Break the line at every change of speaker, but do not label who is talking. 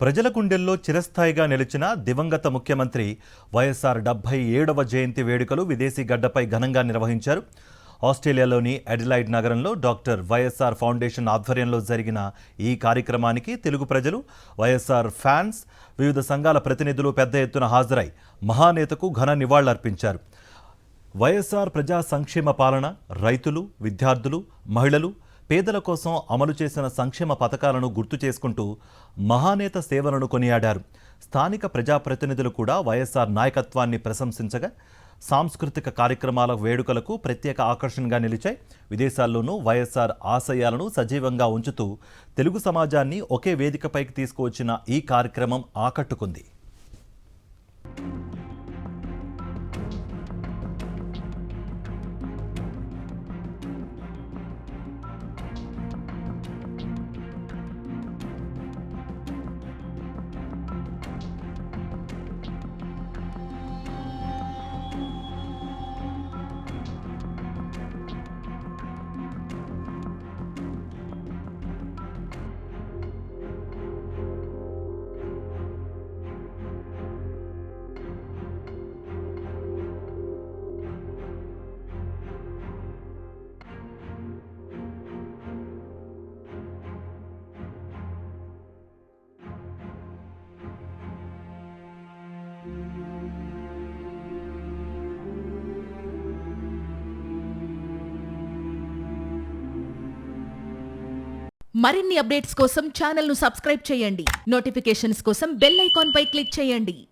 ప్రజల గుండెల్లో చిరస్థాయిగా నిలిచిన దివంగత ముఖ్యమంత్రి వైఎస్ఆర్ 77వ జయంతి వేడుకలు విదేశీ గడ్డపై ఘనంగా నిర్వహించారు. ఆస్ట్రేలియాలోని అడిలైడ్ నగరంలో డాక్టర్ వైఎస్ఆర్ ఫౌండేషన్ ఆధ్వర్యంలో జరిగిన ఈ కార్యక్రమానికి తెలుగు ప్రజలు, వైఎస్ఆర్ ఫ్యాన్స్, వివిధ సంఘాల ప్రతినిధులు పెద్ద ఎత్తున హాజరై మహానేతకు ఘన నివాళులర్పించారు. వైఎస్ఆర్ ప్రజా సంక్షేమ పాలన, రైతులు, విద్యార్థులు, మహిళలు, పేదల కోసం అమలు చేసిన సంక్షేమ పథకాలను గుర్తు చేసుకుంటూ మహానేత సేవలను కొనియాడారు. స్థానిక ప్రజాప్రతినిధులు కూడా వైఎస్ఆర్ నాయకత్వాన్ని ప్రశంసించగా సాంస్కృతిక కార్యక్రమాల వేడుకలకు ప్రత్యేక ఆకర్షణగా నిలిచాయి. విదేశాల్లోనూ వైఎస్ఆర్ ఆశయాలను సజీవంగా ఉంచుతూ తెలుగు సమాజాన్ని ఒకే వేదికపైకి తీసుకువచ్చిన ఈ కార్యక్రమం ఆకట్టుకుంది.
మరిన్ని అప్డేట్స్ కోసం ఛానల్ ను సబ్స్క్రైబ్ చేయండి. నోటిఫికేషన్స్ కోసం బెల్ ఐకాన్ పై క్లిక్ చేయండి.